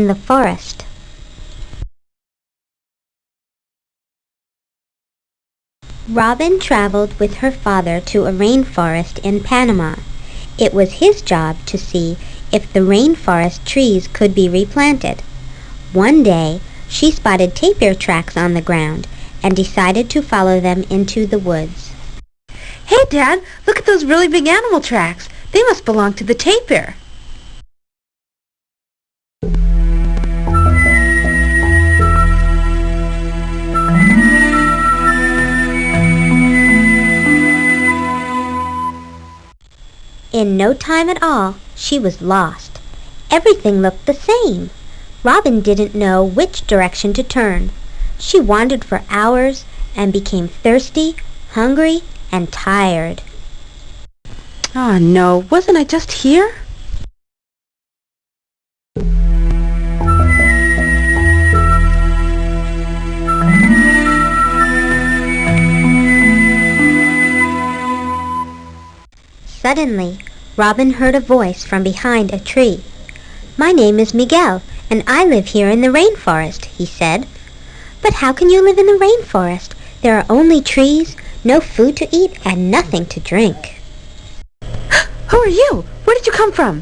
the forest. Robin traveled with her father to a rainforest in Panama. It was his job to see if the rainforest trees could be replanted. One day, she spotted tapir tracks on the ground and decided to follow them into the woods. Hey, Dad, look at those really big animal tracks. They must belong to the tapir. In no time at all, she was lost. Everything looked the same. Robin didn't know which direction to turn. She wandered for hours and became thirsty, hungry, and tired. Oh, no, wasn't I just here? Suddenly, Robin heard a voice from behind a tree. "My name is Miguel, and I live here in the rainforest," he said. "But how can you live in the rainforest? There are only trees, no food to eat, and nothing to drink." Who are you? Where did you come from?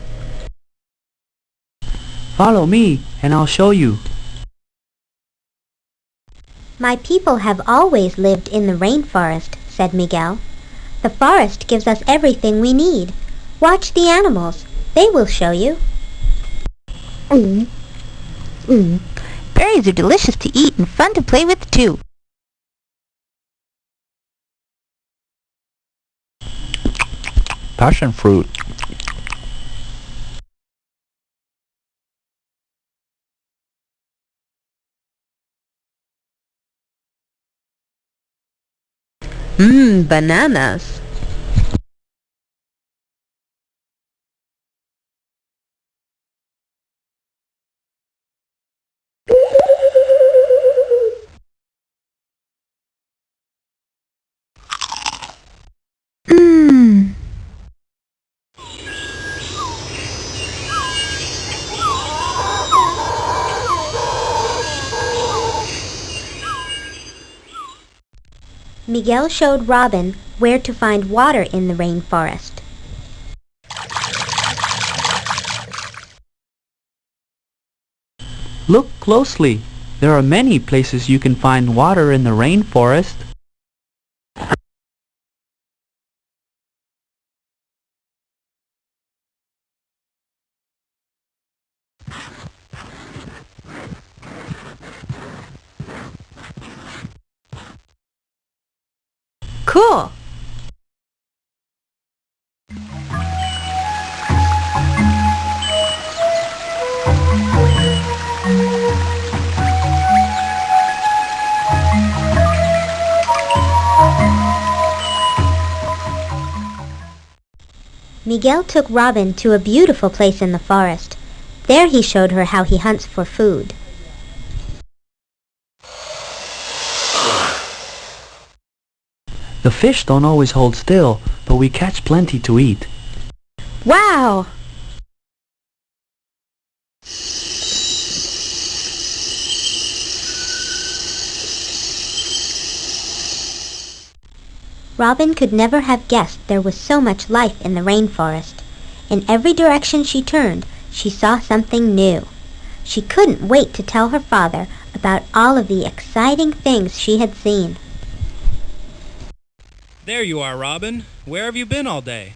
Follow me, and I'll show you. "My people have always lived in the rainforest," said Miguel. "The forest gives us everything we need. Watch the animals. They will show you." Berries are delicious to eat and fun to play with, too. Passion fruit. Bananas. Miguel showed Robin where to find water in the rainforest. Look closely. There are many places you can find water in the rainforest. Cool. Miguel took Robin to a beautiful place in the forest. There he showed her how he hunts for food. The fish don't always hold still, but we catch plenty to eat. Wow! Robin could never have guessed there was so much life in the rainforest. In every direction she turned, she saw something new. She couldn't wait to tell her father about all of the exciting things she had seen. There you are, Robin. Where have you been all day?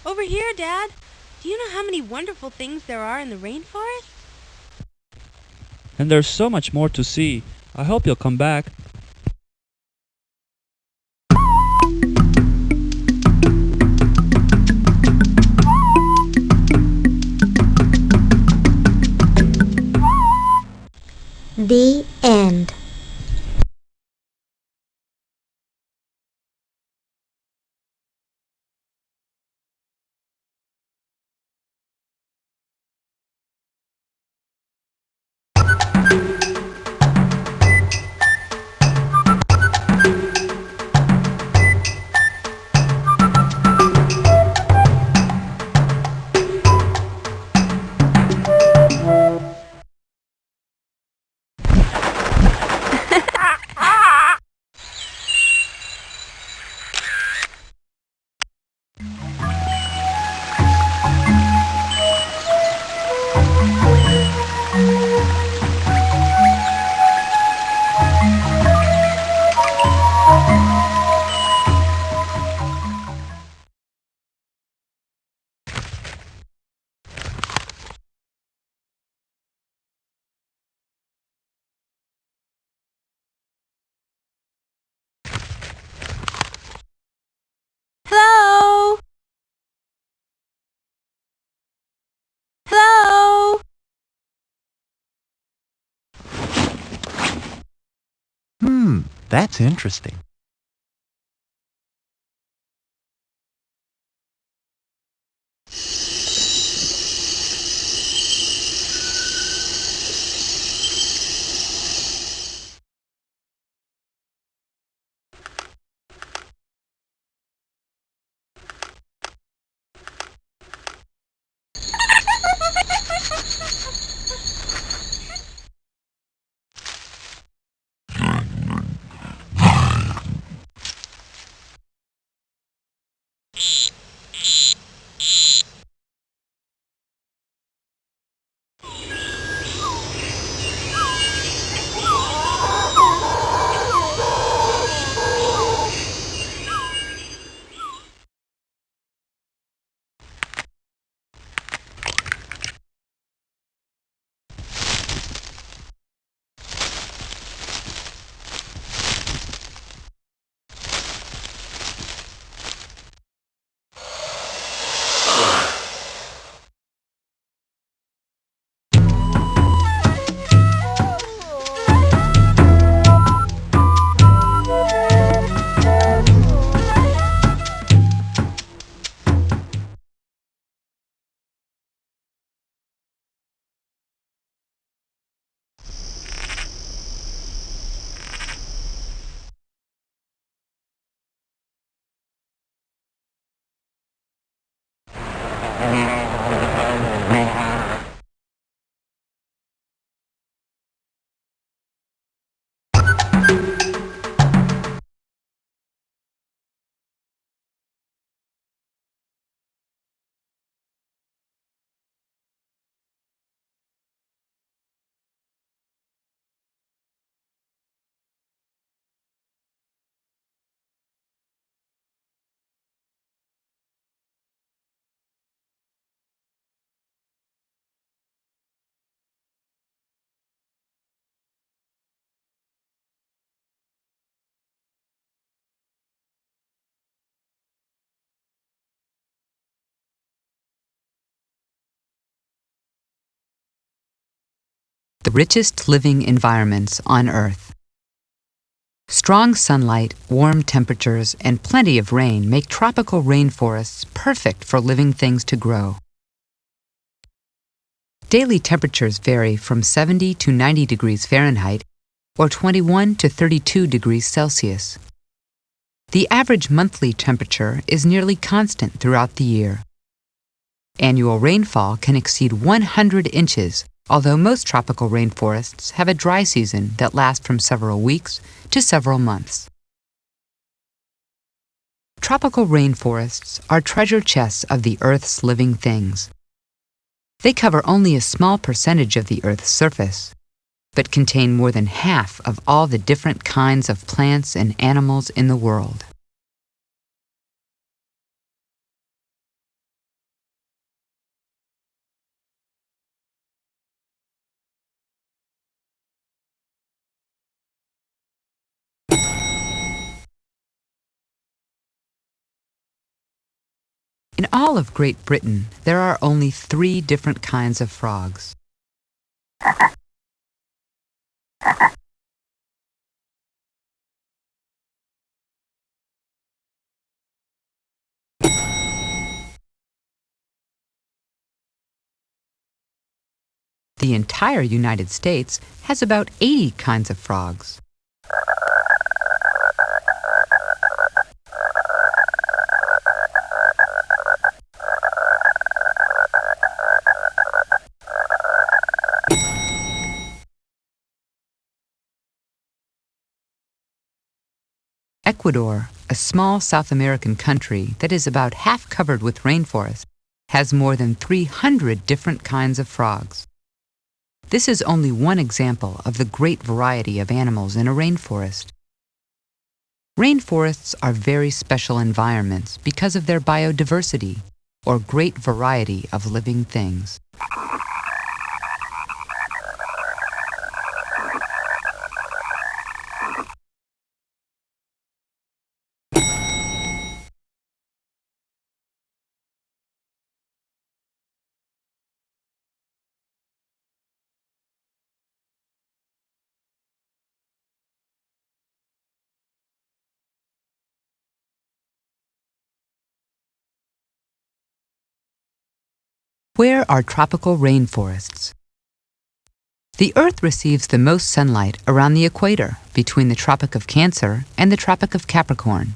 Over here, Dad. Do you know how many wonderful things there are in the rainforest? And there's so much more to see. I hope you'll come back. The end. That's interesting. The richest living environments on Earth. Strong sunlight, warm temperatures, and plenty of rain make tropical rainforests perfect for living things to grow. Daily temperatures vary from 70 to 90 degrees Fahrenheit or 21 to 32 degrees Celsius. The average monthly temperature is nearly constant throughout the year. Annual rainfall can exceed 100 inches, although most tropical rainforests have a dry season that lasts from several weeks to several months. Tropical rainforests are treasure chests of the Earth's living things. They cover only a small percentage of the Earth's surface, but contain more than half of all the different kinds of plants and animals in the world. In all of Great Britain, there are only 3 different kinds of frogs. The entire United States has about 80 kinds of frogs. Ecuador, a small South American country that is about half covered with rainforest, has more than 300 different kinds of frogs. This is only one example of the great variety of animals in a rainforest. Rainforests are very special environments because of their biodiversity, or great variety of living things. Where are tropical rainforests? The Earth receives the most sunlight around the equator between the Tropic of Cancer and the Tropic of Capricorn.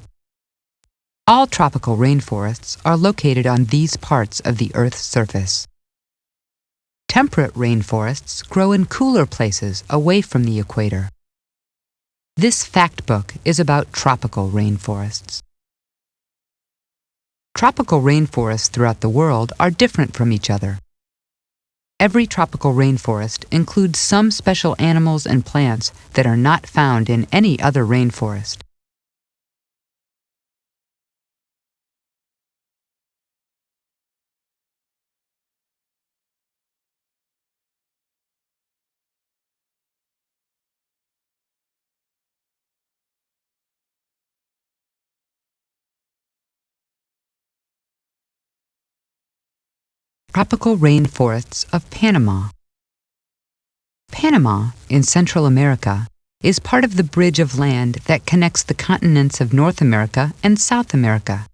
All tropical rainforests are located on these parts of the Earth's surface. Temperate rainforests grow in cooler places away from the equator. This fact book is about tropical rainforests. Tropical rainforests throughout the world are different from each other. Every tropical rainforest includes some special animals and plants that are not found in any other rainforest. Tropical rainforests of Panama. Panama, in Central America, is part of the bridge of land that connects the continents of North America and South America.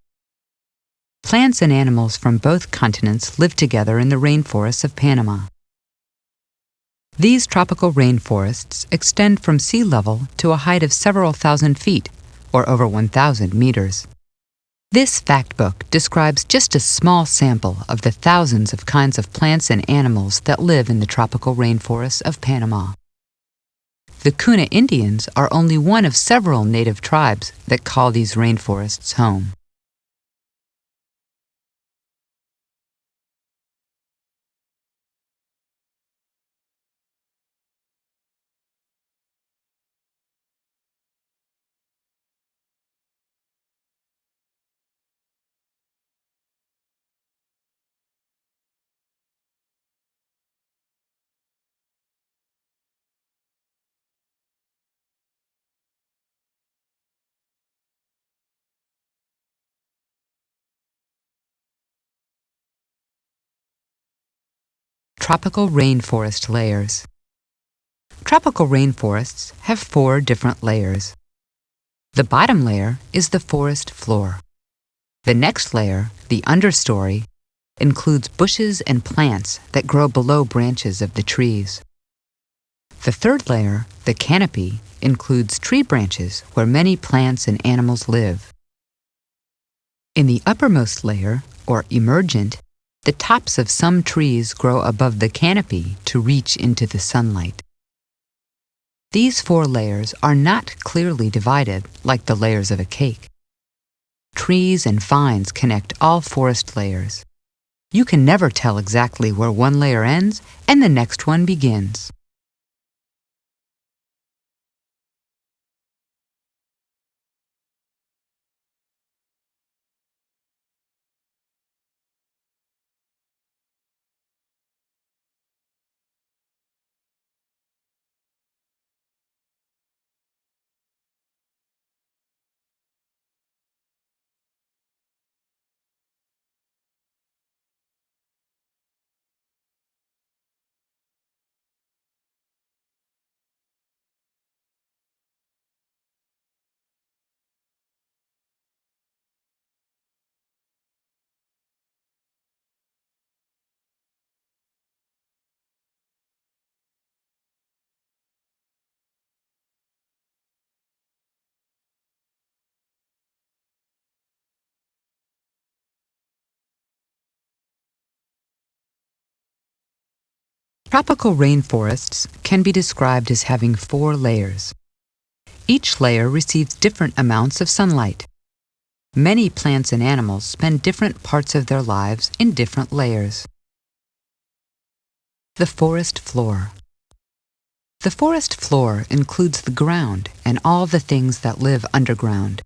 Plants and animals from both continents live together in the rainforests of Panama. These tropical rainforests extend from sea level to a height of several thousand feet, or over 1,000 meters. This fact book describes just a small sample of the thousands of kinds of plants and animals that live in the tropical rainforests of Panama. The Kuna Indians are only one of several native tribes that call these rainforests home. Tropical rainforest layers. Tropical rainforests have 4 different layers. The bottom layer is the forest floor. The next layer, the understory, includes bushes and plants that grow below branches of the trees. The third layer, the canopy, includes tree branches where many plants and animals live. In the uppermost layer, or emergent, the tops of some trees grow above the canopy to reach into the sunlight. These 4 layers are not clearly divided like the layers of a cake. Trees and vines connect all forest layers. You can never tell exactly where one layer ends and the next one begins. Tropical rainforests can be described as having 4 layers. Each layer receives different amounts of sunlight. Many plants and animals spend different parts of their lives in different layers. The forest floor. The forest floor includes the ground and all the things that live underground.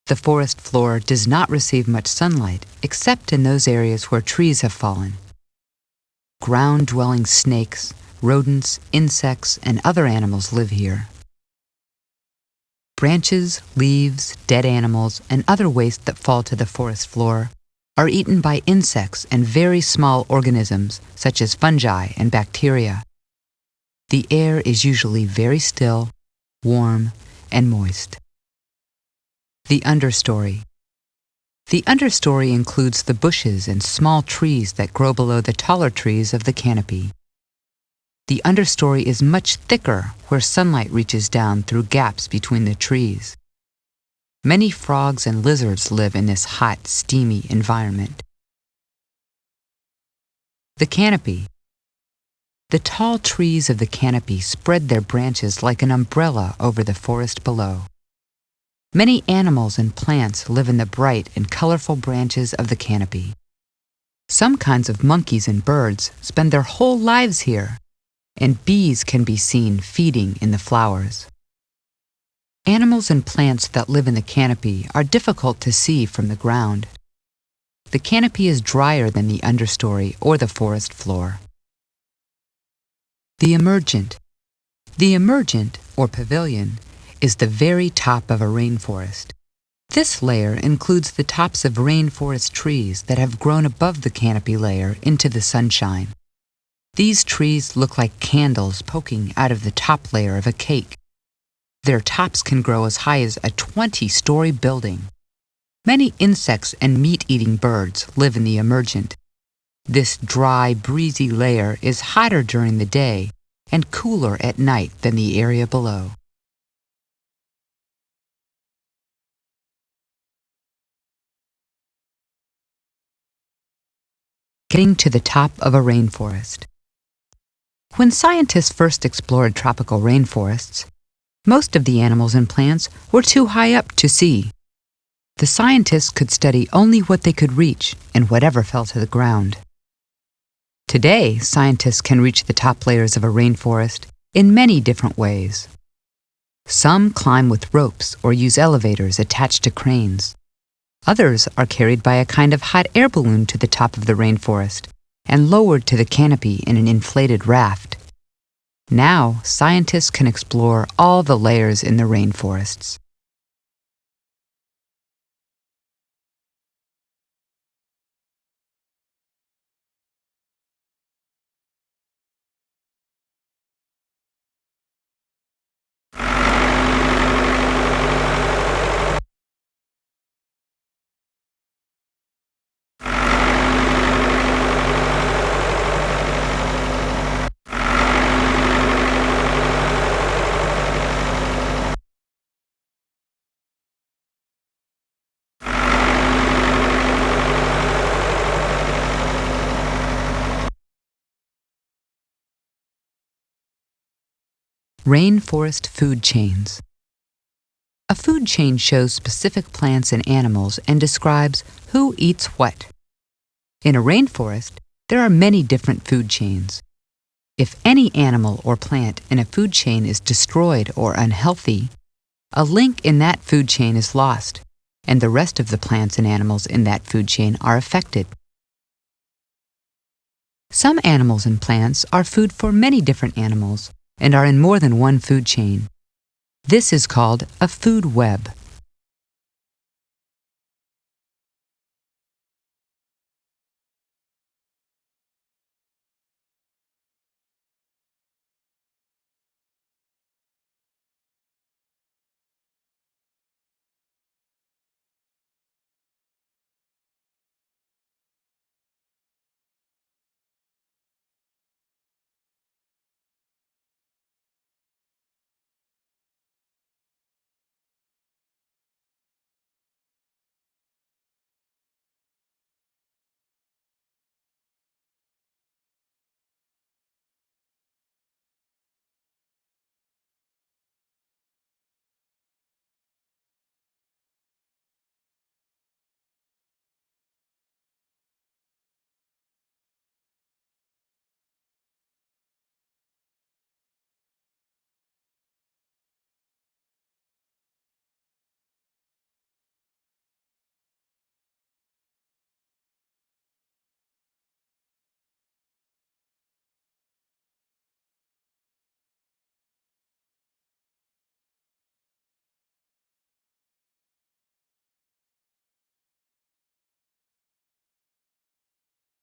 The forest floor does not receive much sunlight except in those areas where trees have fallen. Ground-dwelling snakes, rodents, insects, and other animals live here. Branches, leaves, dead animals, and other waste that fall to the forest floor are eaten by insects and very small organisms such as fungi and bacteria. The air is usually very still, warm, and moist. The understory. The understory includes the bushes and small trees that grow below the taller trees of the canopy. The understory is much thicker where sunlight reaches down through gaps between the trees. Many frogs and lizards live in this hot, steamy environment. The canopy. The tall trees of the canopy spread their branches like an umbrella over the forest below. Many animals and plants live in the bright and colorful branches of the canopy. Some kinds of monkeys and birds spend their whole lives here, and bees can be seen feeding in the flowers. Animals and plants that live in the canopy are difficult to see from the ground. The canopy is drier than the understory or the forest floor. The emergent. The emergent, or pavilion, is the very top of a rainforest. This layer includes the tops of rainforest trees that have grown above the canopy layer into the sunshine. These trees look like candles poking out of the top layer of a cake. Their tops can grow as high as a 20-story building. Many insects and meat-eating birds live in the emergent. This dry, breezy layer is hotter during the day and cooler at night than the area below. Getting to the top of a rainforest. When scientists first explored tropical rainforests, most of the animals and plants were too high up to see. The scientists could study only what they could reach and whatever fell to the ground. Today, scientists can reach the top layers of a rainforest in many different ways. Some climb with ropes or use elevators attached to cranes. Others are carried by a kind of hot air balloon to the top of the rainforest and lowered to the canopy in an inflated raft. Now, scientists can explore all the layers in the rainforests. Rainforest food chains. A food chain shows specific plants and animals and describes who eats what. In a rainforest, there are many different food chains. If any animal or plant in a food chain is destroyed or unhealthy, a link in that food chain is lost, and the rest of the plants and animals in that food chain are affected. Some animals and plants are food for many different animals and are in more than one food chain. This is called a food web.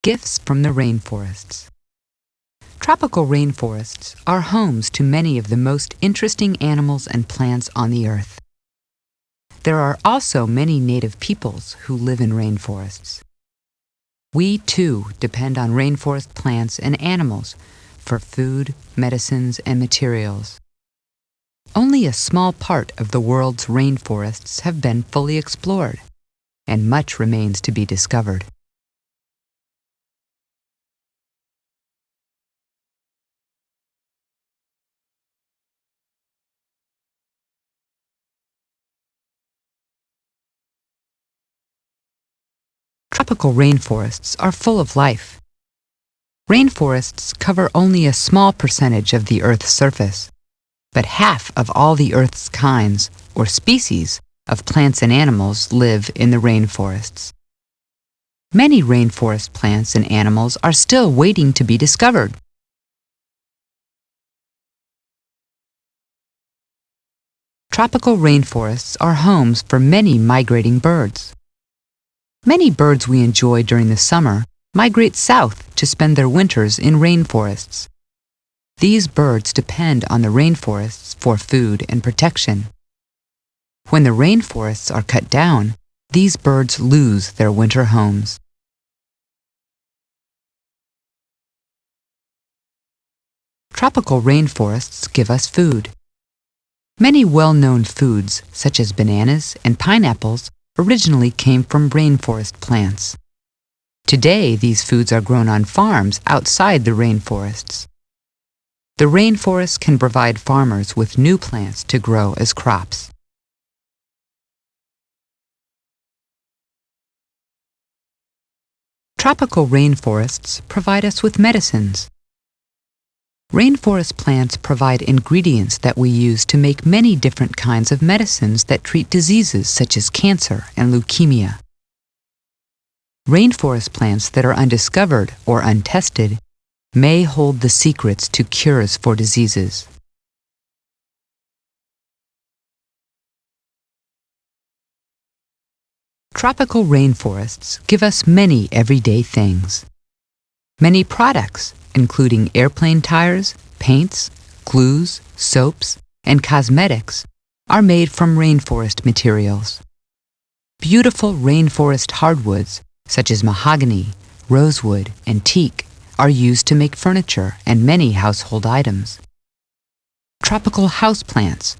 Gifts from the rainforests. Tropical rainforests are homes to many of the most interesting animals and plants on the earth. there are also many native peoples who live in rainforests. We, too, depend on rainforest plants and animals for food, medicines, and materials. Only a small part of the world's rainforests have been fully explored, and much remains to be discovered. Tropical rainforests are full of life. Rainforests cover only a small percentage of the Earth's surface, but half of all the Earth's kinds, or species, of plants and animals live in the rainforests. Many rainforest plants and animals are still waiting to be discovered. Tropical rainforests are homes for many migrating birds. Many birds we enjoy during the summer migrate south to spend their winters in rainforests. These birds depend on the rainforests for food and protection. When the rainforests are cut down, these birds lose their winter homes. Tropical rainforests give us food. Many well-known foods, such as bananas and pineapples, originally came from rainforest plants. Today, these foods are grown on farms outside the rainforests. The rainforest can provide farmers with new plants to grow as crops. Tropical rainforests provide us with medicines. Rainforest plants provide ingredients that we use to make many different kinds of medicines that treat diseases such as cancer and leukemia. Rainforest plants that are undiscovered or untested may hold the secrets to cures for diseases. Tropical rainforests give us many everyday things. Many products, including airplane tires, paints, glues, soaps, and cosmetics, are made from rainforest materials. Beautiful rainforest hardwoods, such as mahogany, rosewood, and teak, are used to make furniture and many household items. Tropical houseplants,